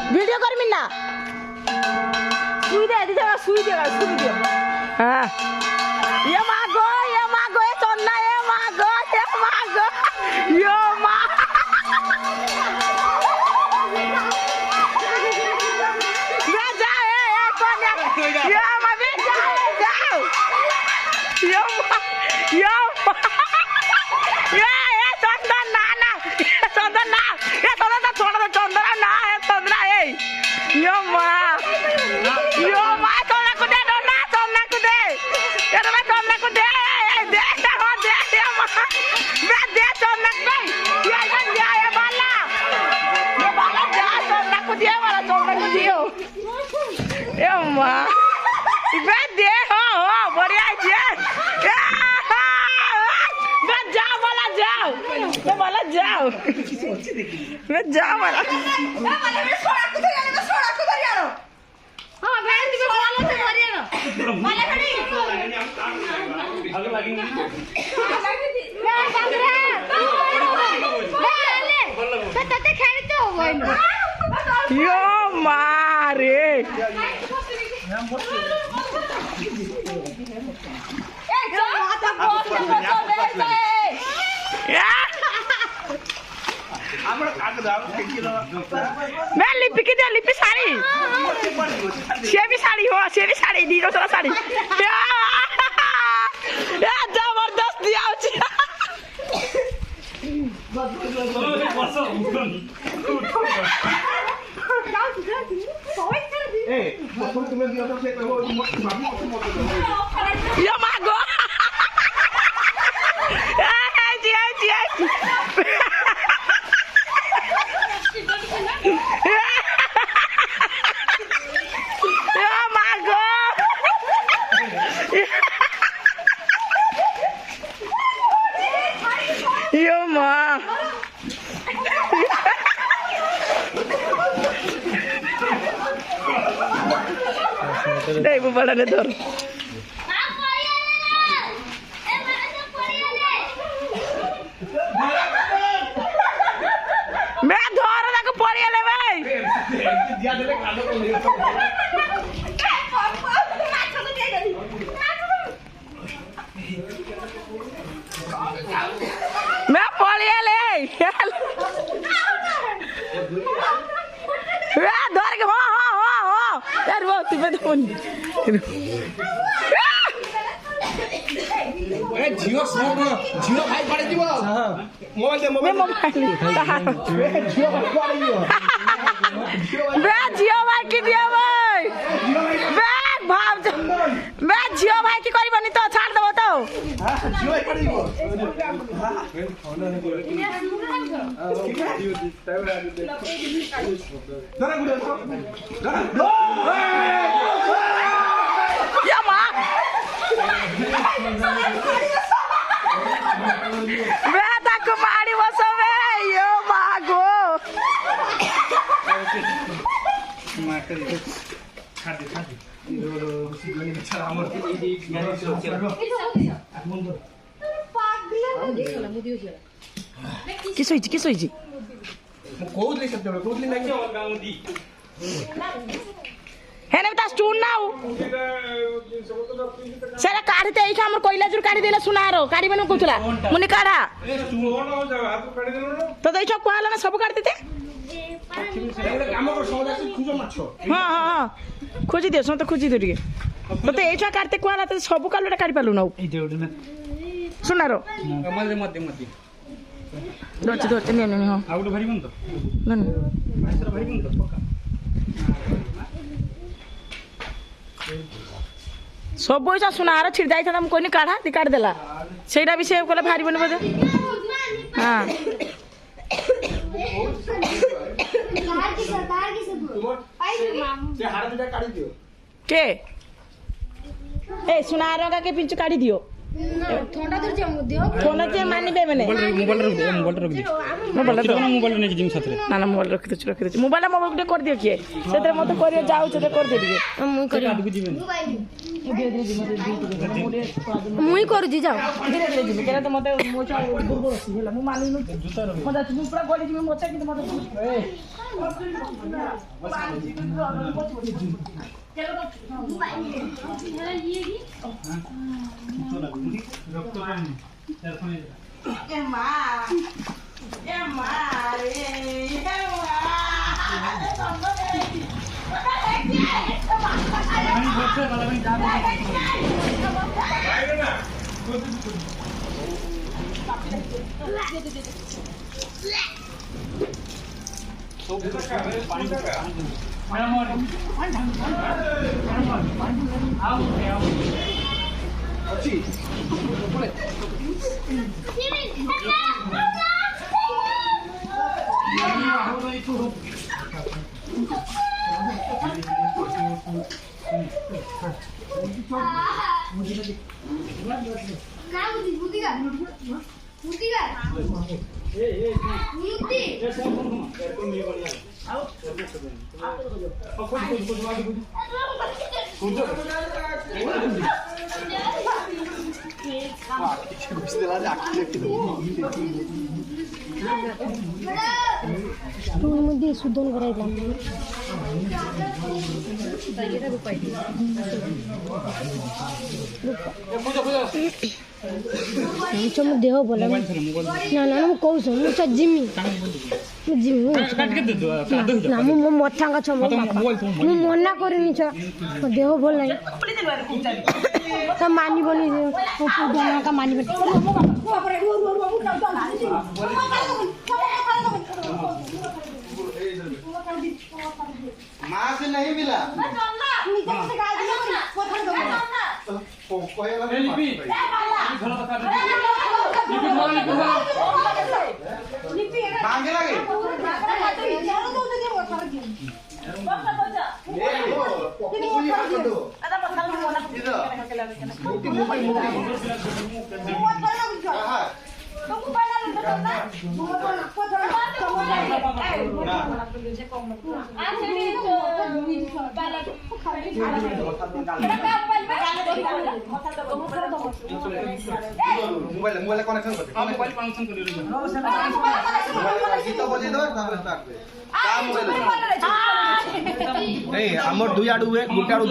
video कर मिन्ना सुई दे दीजिए सुई दे हाँ ये मागो ये सोना ये मागो यो माँ जाओ मैं जाओ वाला यो मारे मैं लिपि की दे लिपि साड़ी से भी साड़ी हो से भी साड़ी दी जो साड़ी जबरदस्त दिया ये मागो यो माँ नहीं वो बड़ा नहीं धर मैं धर तक पड़ी ले भाई मैं पड़ी ले धर के हाँ यार वो तुम्हें तो झियो झियो भाई पड़े जीव मोबाइल दे मोबाइल झियो भाई पड़े मैं जियो भाई की दिया भाई मैं भाव मैं जियो भाई की करी बनी तो छाड़ दबो तो झियो भाई पड़े जीव जरा गुड या मां मैं तक मारी बसो में यो मागो किस होइछि कोउदली सब कोउदली नहीं है ना बता स्टून नाउ सेरा काढते एठा हमर कोइला जुर काढी देला सुनारो काढी बनु कोथला मुनि काढा तो एठा कोहाला ना सब काढ देते काम कर समझ खुजो माछो हां खोजी दे तो खोजी दे तो एठा काढते कोहाला तो सब कालोटा काढी पालु नाउ सुनारो कमल मत दोच ने हां आउट भारी बन तो नन भारी बन तो पक्का सब पैसा सुनार छिड़ जाई था हम कोनी काढा ती काढ देला सेटा भी से कोला भारी बने बजे हां से हार दिया काढी दियो के ए सुनार का के पिंचु काढी दियो ଥଣ୍ଡା ଧରିଛି ଆମ ଦେହ ଫୋନ ଅଛି ମାନିବେ ମାନେ মোবাইল রখ দে মোবাইল রখ দে মোবাইল নেকি জিম সাথে ନା ନା ମୋବାଇଲ ରଖିଦେଉଛି ମୋବାଇଲଟା ମୋ ଟିକେ କରିଦିଅ କିଏ ସେଥିରେ ମତେ କରିବା ଯାଉଛି ତ କରିଦିଅ ଟିକେ ମୁଇଁ କରିବି আটকু দিবেন ମୁଇଁ କରୁଛି ଯାଅ ଧୀରେ ଧୀରେ ଯିବି କେବେ ତ ମତେ ମୋ ଛୁଆ ଦୁର୍ବଳ ଅଛି ହେଲା ମୁଁ ମାନିନୁ ମତେ ମୁଁ ପୁରା ଗଳି ଯିବି ମତେ କିନ୍ତୁ ମତେ मध्ये सुधन करायला आमच्या मग देह बोला ना ना मग कौस मुझा जिमी जिमी ना मु मठांगा छ मु मना करिनी छ देह बोल नाही ता मानी बनी पुदना का मानी बनी माँ से नहीं मिला मांगे लगे मोबाइल कनेक्शन कर हां मोबाइल कनेक्शन कर गीत बजे दो तापर स्टार्ट काम मोबाइल नहीं हमर दुई आडू है गुटे आडू